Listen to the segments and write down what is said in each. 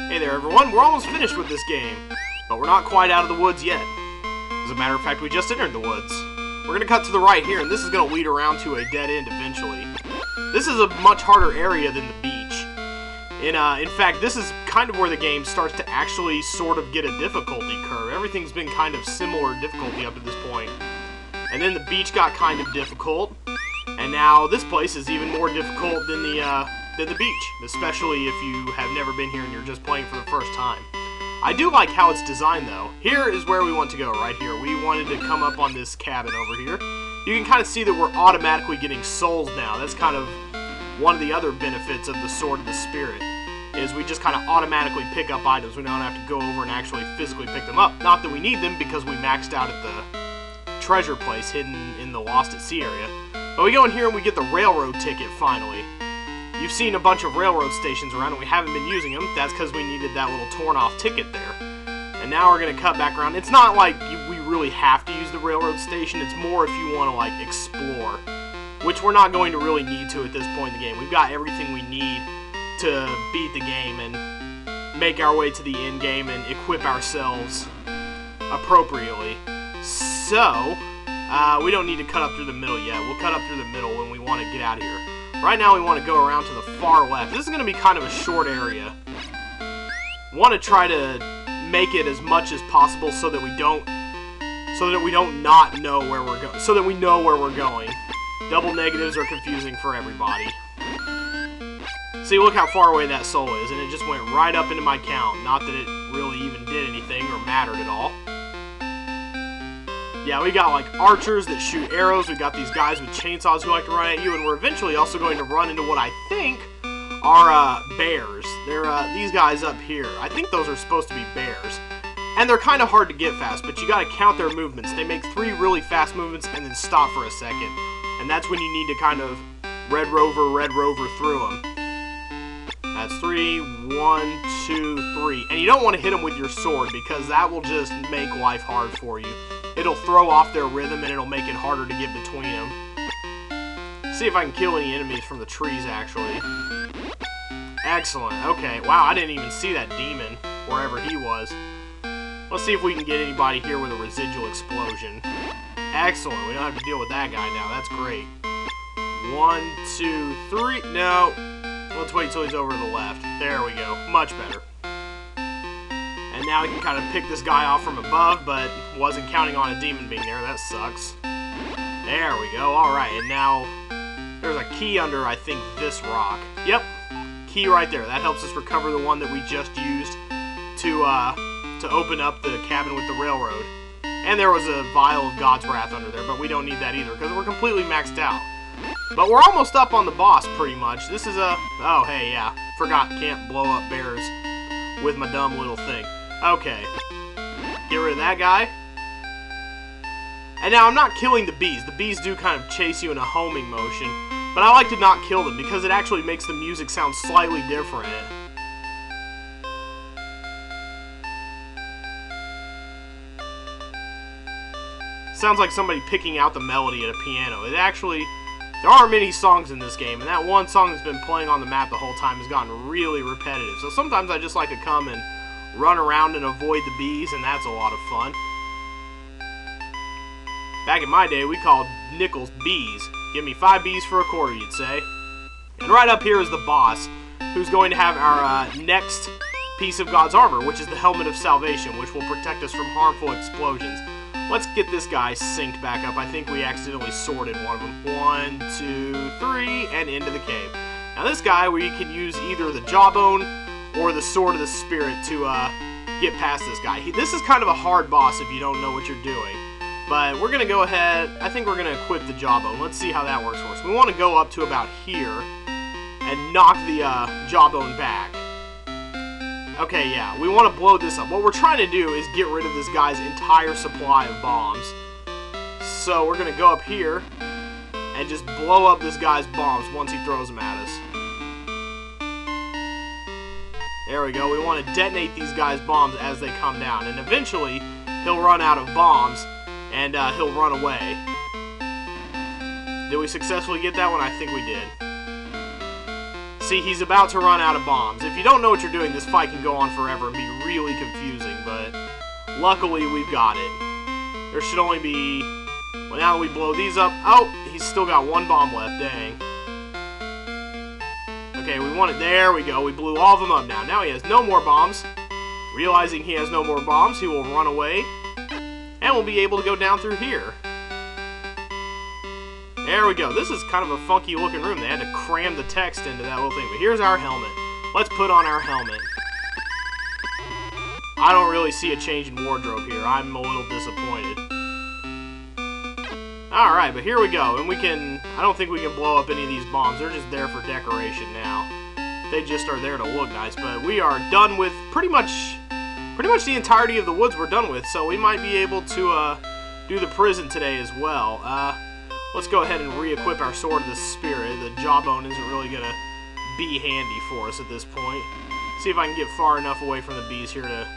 Hey there everyone, we're almost finished with this game, but we're not quite out of the woods yet. As a matter of fact, we just entered the woods. We're going to cut to the right here, and this is going to lead around to a dead end eventually. This is a much harder area than the beach. In fact, this is kind of where the game starts to actually sort of get a difficulty curve. Everything's been kind of similar difficulty up to this point. And then the beach got kind of difficult, and now this place is even more difficult than the beach, especially if you have never been here and you're just playing for the first time. I do like how it's designed though. Here is where we want to go, right here. We wanted to come up on this cabin over here. You can kind of see that we're automatically getting souls now. That's kind of one of the other benefits of the Sword of the Spirit, is we just kind of automatically pick up items. We don't have to go over and actually physically pick them up. Not that we need them because we maxed out at the treasure place hidden in the Lost at Sea area. But we go in here and we get the railroad ticket finally. You've seen a bunch of railroad stations around and we haven't been using them. That's because we needed that little torn off ticket there. And now we're going to cut back around. It's not like we really have to use the railroad station. It's more if you want to like explore, which we're not going to really need to at this point in the game. We've got everything we need to beat the game and make our way to the end game and equip ourselves appropriately. So, we don't need to cut up through the middle yet. We'll cut up through the middle when we want to get out of here. Right now we want to go around to the far left. This is going to be kind of a short area. Want to try to make it as much as possible so that we don't not know where we're going. So that we know where we're going. Double negatives are confusing for everybody. See, look how far away that soul is, and it just went right up into my count. Not that it really even did anything or mattered at all. Yeah, we got like archers that shoot arrows, we got these guys with chainsaws who like to run at you, and we're eventually also going to run into what I think are bears. They're these guys up here. I think those are supposed to be bears. And they're kind of hard to get fast, but you gotta count their movements. They make 3 really fast movements and then stop for a second. And that's when you need to kind of Red Rover through them. That's 3, 1, 2, 3. And you don't want to hit them with your sword because that will just make life hard for you. It'll throw off their rhythm and it'll make it harder to get between them. See if I can kill any enemies from the trees, actually. Excellent. Okay. Wow, I didn't even see that demon, wherever he was. Let's see if we can get anybody here with a residual explosion. Excellent. We don't have to deal with that guy now. That's great. 1, 2, 3. No. Let's wait till he's over to the left. There we go. Much better. And now we can kind of pick this guy off from above, but wasn't counting on a demon being there. That sucks. There we go. Alright, and now there's a key under, I think, this rock. Yep. Key right there. That helps us recover the one that we just used to open up the cabin with the railroad. And there was a vial of God's wrath under there, but we don't need that either because we're completely maxed out. But we're almost up on the boss, pretty much. This is a... Oh, hey, yeah. Forgot, can't blow up bears with my dumb little thing. Okay. Get rid of that guy. And now I'm not killing the bees. The bees do kind of chase you in a homing motion. But I like to not kill them because it actually makes the music sound slightly different. Sounds like somebody picking out the melody at a piano. It actually... There aren't many songs in this game, and that one song that's been playing on the map the whole time has gotten really repetitive. So sometimes I just like to come and run around and avoid the bees, and that's a lot of fun. Back in my day, we called nickels bees. Give me 5 bees for a quarter, you'd say. And right up here is the boss, who's going to have our next piece of God's armor, which is the Helmet of Salvation, which will protect us from harmful explosions. Let's get this guy synced back up. I think we accidentally sorted one of them. 1, 2, 3, and into the cave. Now this guy, we can use either the jawbone or the Sword of the Spirit to get past this guy. This is kind of a hard boss if you don't know what you're doing. But we're going to go ahead, I think we're going to equip the jawbone. Let's see how that works for us. We want to go up to about here and knock the jawbone back. Okay, yeah, we want to blow this up. What we're trying to do is get rid of this guy's entire supply of bombs. So we're going to go up here and just blow up this guy's bombs once he throws them at us. There we go. We want to detonate these guys' bombs as they come down. And eventually, he'll run out of bombs and he'll run away. Did we successfully get that one? I think we did. See, he's about to run out of bombs. If you don't know what you're doing, this fight can go on forever and be really confusing, but luckily we've got it. There should only be... Well, now that we blow these up... Oh, he's still got one bomb left, dang. Okay, we want it. There we go. We blew all of them up now. Now he has no more bombs. Realizing he has no more bombs, he will run away. And we'll be able to go down through here. There we go. This is kind of a funky looking room. They had to cram the text into that little thing. But here's our helmet. Let's put on our helmet. I don't really see a change in wardrobe here. I'm a little disappointed. Alright, but here we go. And we can... I don't think we can blow up any of these bombs. They're just there for decoration now. They just are there to look nice. But we are done with pretty much the entirety of the woods we're done with. So we might be able to do the prison today as well. Let's go ahead and re-equip our Sword of the Spirit. The jawbone isn't really going to be handy for us at this point. See if I can get far enough away from the bees here to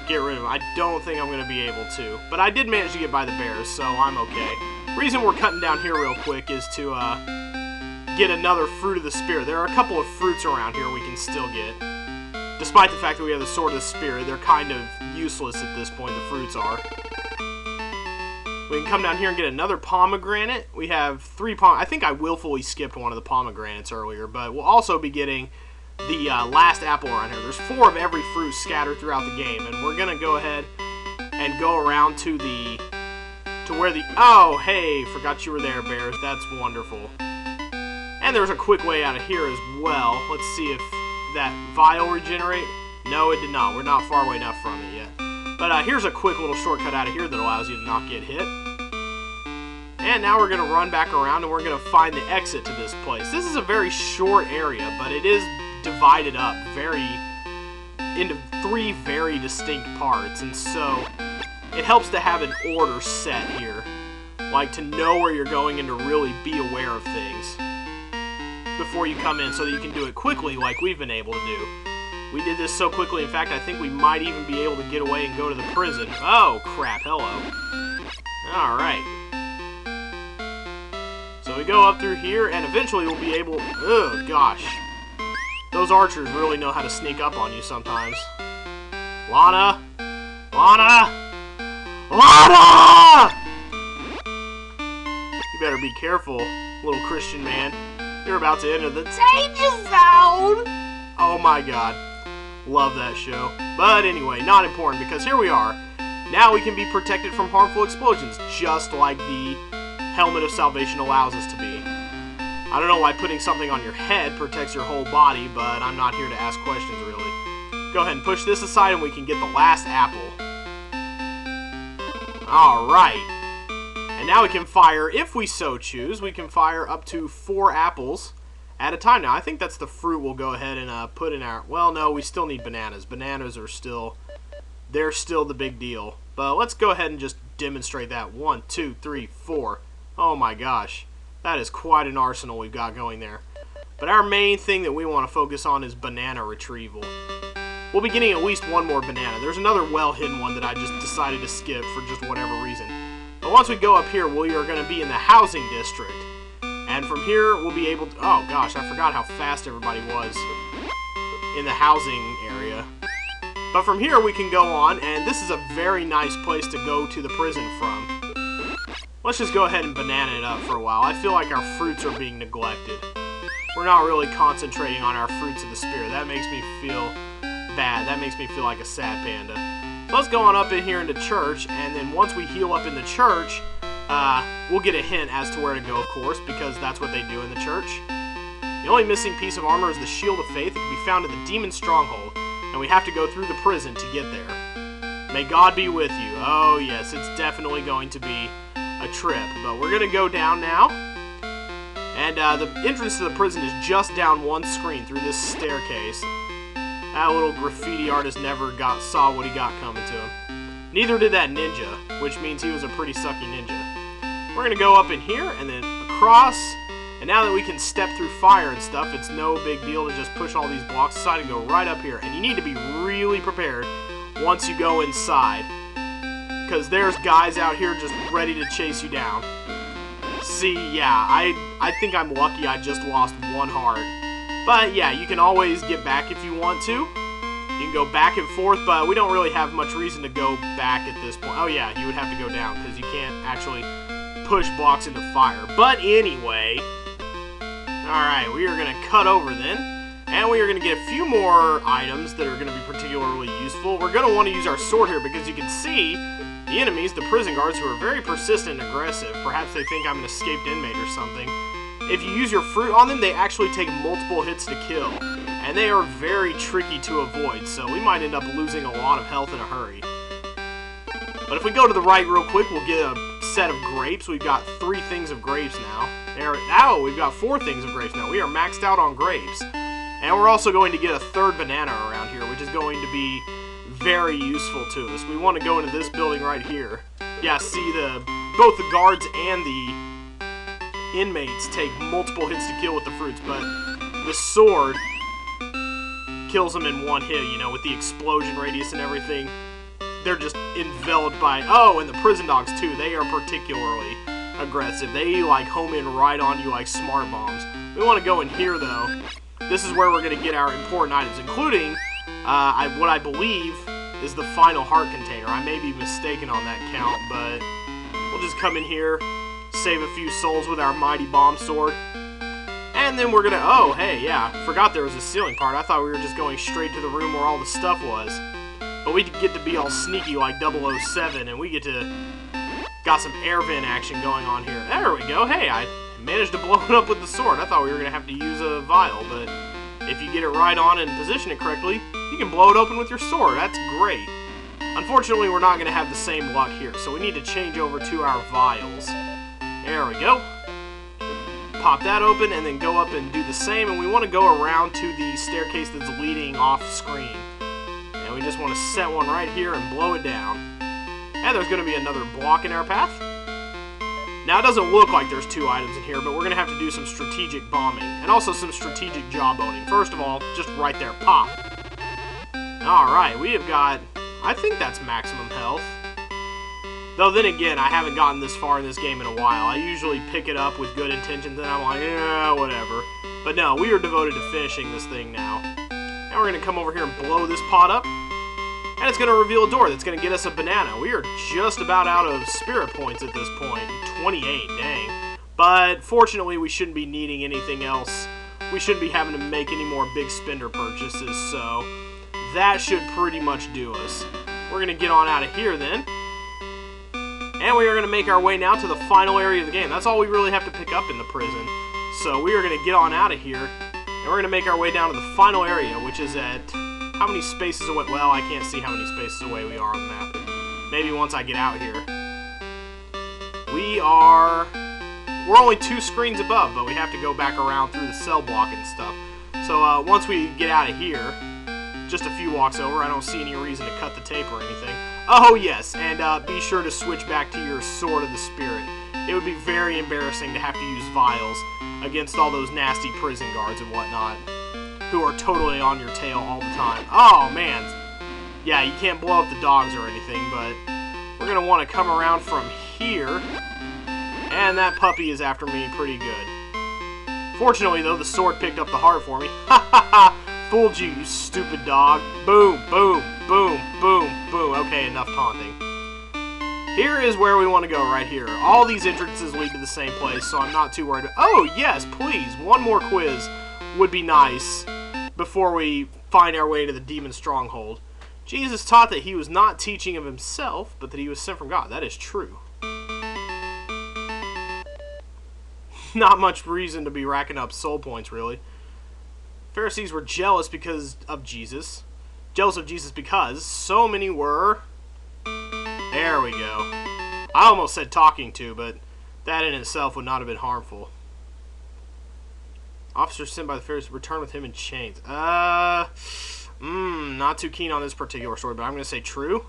get rid of them. I don't think I'm going to be able to. But I did manage to get by the bears, so I'm okay. Reason we're cutting down here real quick is to get another Fruit of the Spirit. There are a couple of fruits around here we can still get. Despite the fact that we have the Sword of the Spirit, they're kind of useless at this point, the fruits are. We can come down here and get another pomegranate. We have 3 I think I willfully skipped one of the pomegranates earlier, but we'll also be getting the last apple around here. There's 4 of every fruit scattered throughout the game, and we're going to go ahead and go around to where the... Oh, hey, forgot you were there, bears. That's wonderful. And there's a quick way out of here as well. Let's see if that vial regenerate. No, it did not. We're not far away enough from it yet. But here's a quick little shortcut out of here that allows you to not get hit. And now we're going to run back around and we're going to find the exit to this place. This is a very short area, but it is divided up into 3 very distinct parts. And so it helps to have an order set here. Like to know where you're going and to really be aware of things before you come in so that you can do it quickly like we've been able to do. We did this so quickly, in fact, I think we might even be able to get away and go to the prison. Oh, crap, hello. Alright. So we go up through here, and eventually we'll be able... Oh, gosh. Those archers really know how to sneak up on you sometimes. Lana! Lana! Lana! You better be careful, little Christian man. You're about to enter the danger zone! Oh my god. Love that show. But anyway, not important, because here we are. Now we can be protected from harmful explosions, just like the Helmet of Salvation allows us to be. I don't know why putting something on your head protects your whole body, but I'm not here to ask questions, really. Go ahead and push this aside and we can get the last apple. Alright. And now we can fire, if we so choose, we can fire up to 4 apples at a time. Now, I think that's the fruit we'll go ahead and put in our... Well, no, we still need bananas. Bananas are still... They're still the big deal. But let's go ahead and just demonstrate that. 1, 2, 3, 4. Oh my gosh. That is quite an arsenal we've got going there. But our main thing that we want to focus on is banana retrieval. We'll be getting at least 1 more banana. There's another well-hidden one that I just decided to skip for just whatever reason. But once we go up here, we are going to be in the housing district. And from here, we'll be able to... Oh, gosh, I forgot how fast everybody was in the housing area. But from here, we can go on, and this is a very nice place to go to the prison from. Let's just go ahead and banana it up for a while. I feel like our fruits are being neglected. We're not really concentrating on our fruits of the spirit. That makes me feel bad. That makes me feel like a sad panda. So let's go on up in here into church, and then once we heal up in the church... we'll get a hint as to where to go, of course, because that's what they do in the church. The only missing piece of armor is the Shield of Faith. It can be found in the Demon Stronghold, and we have to go through the prison to get there. May God be with you. Oh, yes, it's definitely going to be a trip, but we're going to go down now. And the entrance to the prison is just down one screen through this staircase. That little graffiti artist never saw what he got coming to him. Neither did that ninja, which means he was a pretty sucky ninja. We're going to go up in here and then across. And now that we can step through fire and stuff, it's no big deal to just push all these blocks aside and go right up here. And you need to be really prepared once you go inside, because there's guys out here just ready to chase you down. See, yeah, I think I'm lucky I just lost 1 heart. But yeah, you can always get back if you want to. You can go back and forth, but we don't really have much reason to go back at this point. Oh yeah, you would have to go down because you can't actually push blocks into fire. But anyway, alright, we are going to cut over then. And we are going to get a few more items that are going to be particularly useful. We're going to want to use our sword here because you can see the enemies, the prison guards, who are very persistent and aggressive. Perhaps they think I'm an escaped inmate or something. If you use your fruit on them, they actually take multiple hits to kill. And they are very tricky to avoid, so we might end up losing a lot of health in a hurry. But if we go to the right real quick, we'll get a set of grapes. We've got 3 things of grapes now. Now we've got 4 things of grapes now. We are maxed out on grapes. And we're also going to get a 3rd banana around here, which is going to be very useful to us. We want to go into this building right here. Yeah, see, both the guards and the inmates take multiple hits to kill with the fruits, but the sword kills them in 1 hit, you know, with the explosion radius and everything. They're just enveloped by... Oh, and the prison dogs, too. They are particularly aggressive. They, like, home in right on you like smart bombs. We want to go in here, though. This is where we're going to get our important items, including what I believe is the final heart container. I may be mistaken on that count, but we'll just come in here, save a few souls with our mighty bomb sword, and then we're going to... Oh, hey, yeah, forgot there was a ceiling part. I thought we were just going straight to the room where all the stuff was. But we get to be all sneaky like 007, and we get to... Got some air vent action going on here. There we go. Hey, I managed to blow it up with the sword. I thought we were going to have to use a vial, but if you get it right on and position it correctly, you can blow it open with your sword. That's great. Unfortunately, we're not going to have the same luck here, so we need to change over to our vials. There we go. Pop that open and then go up and do the same, and we want to go around to the staircase that's leading off screen. And we just want to set one right here and blow it down. And there's going to be another block in our path. Now, it doesn't look like there's 2 items in here, but we're going to have to do some strategic bombing, and also some strategic jawboning. First of all, just right there, pop. Alright, we have got, I think that's maximum health. Though then again, I haven't gotten this far in this game in a while. I usually pick it up with good intentions, and I'm like, yeah, whatever. But no, we are devoted to finishing this thing now. Now we're going to come over here and blow this pot up. And it's going to reveal a door that's going to get us a banana. We are just about out of spirit points at this point. 28, dang. But fortunately, we shouldn't be needing anything else. We shouldn't be having to make any more big spender purchases, so that should pretty much do us. We're going to get on out of here then. And we are going to make our way now to the final area of the game. That's all we really have to pick up in the prison. So we are going to get on out of here, and we're going to make our way down to the final area, which is at... How many spaces away? Well, I can't see how many spaces away we are on the map. Maybe once I get out here. We're only 2 screens above, but we have to go back around through the cell block and stuff. So once we get out of here, just a few walks over, I don't see any reason to cut the tape or anything. Oh, yes, and be sure to switch back to your Sword of the Spirit. It would be very embarrassing to have to use vials against all those nasty prison guards and whatnot, who are totally on your tail all the time. Oh, man. Yeah, you can't blow up the dogs or anything, but we're going to want to come around from here. And that puppy is after me pretty good. Fortunately, though, the sword picked up the heart for me. Ha ha ha! Fooled you, you stupid dog. Boom, boom, boom, boom, boom. Okay, enough taunting. Here is where we want to go, right here. All these entrances lead to the same place, so I'm not too worried. Oh, yes, please. One more quiz would be nice before we find our way to the demon stronghold. Jesus taught that he was not teaching of himself, but that he was sent from God. That is true. Not much reason to be racking up soul points, really. Pharisees were jealous because of Jesus. Jealous of Jesus because so many were... There we go. I almost said talking to, but that in itself would not have been harmful. Officers sent by the Pharisees return with him in chains. Not too keen on this particular story, but I'm going to say true.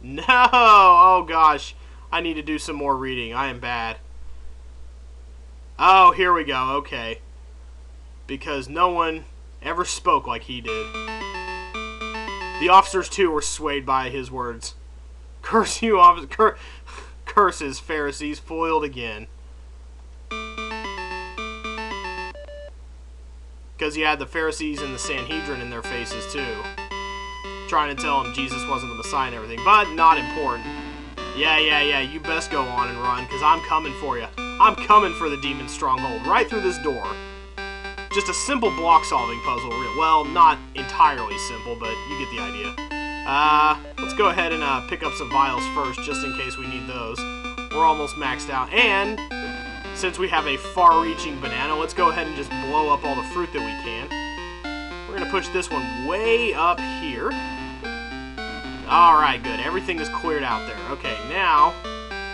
No! Oh, gosh. I need to do some more reading. I am bad. Oh, here we go. Okay. Because no one ever spoke like he did. The officers, too, were swayed by his words. Curse you, officers. Curses, Pharisees, foiled again. Because you had the Pharisees and the Sanhedrin in their faces too, trying to tell them Jesus wasn't the Messiah and everything, but not important. Yeah, you best go on and run, because I'm coming for you. I'm coming for the demon stronghold, right through this door. Just a simple block-solving puzzle. Well, not entirely simple, but you get the idea. Let's go ahead and pick up some vials first, just in case we need those. We're almost maxed out, and since we have a far-reaching banana, let's go ahead and just blow up all the fruit that we can. We're going to push this one way up here. Alright, good. Everything is cleared out there. Okay, now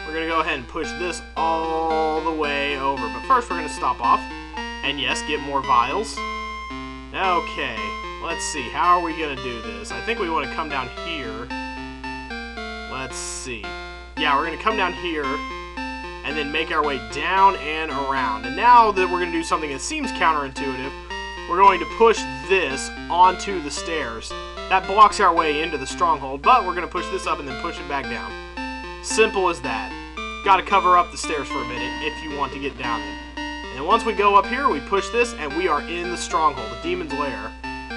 we're going to go ahead and push this all the way over. But first we're going to stop off. And yes, get more vials. Okay, let's see. How are we going to do this? I think we want to come down here. Let's see. Yeah, we're going to come down here and then make our way down and around. And now that we're going to do something that seems counterintuitive, we're going to push this onto the stairs. That blocks our way into the stronghold, but we're going to push this up and then push it back down. Simple as that. Got to cover up the stairs for a minute if you want to get down them. And then once we go up here, we push this and we are in the stronghold, the demon's lair.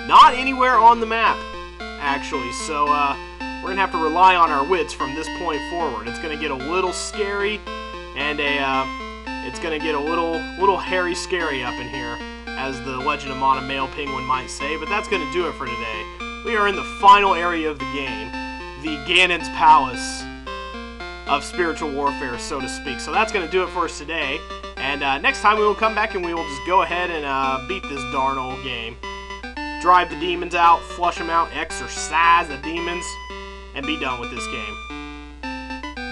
Not anywhere on the map, actually, so we're going to have to rely on our wits from this point forward. It's going to get a little scary, and it's going to get a little hairy scary up in here, as the Legend of Mana Male Penguin might say, but that's going to do it for today. We are in the final area of the game, the Ganon's Palace of spiritual warfare, so to speak. So that's going to do it for us today, and next time we will come back and we will just go ahead and beat this darn old game. Drive the demons out, flush them out, exorcise the demons, and be done with this game.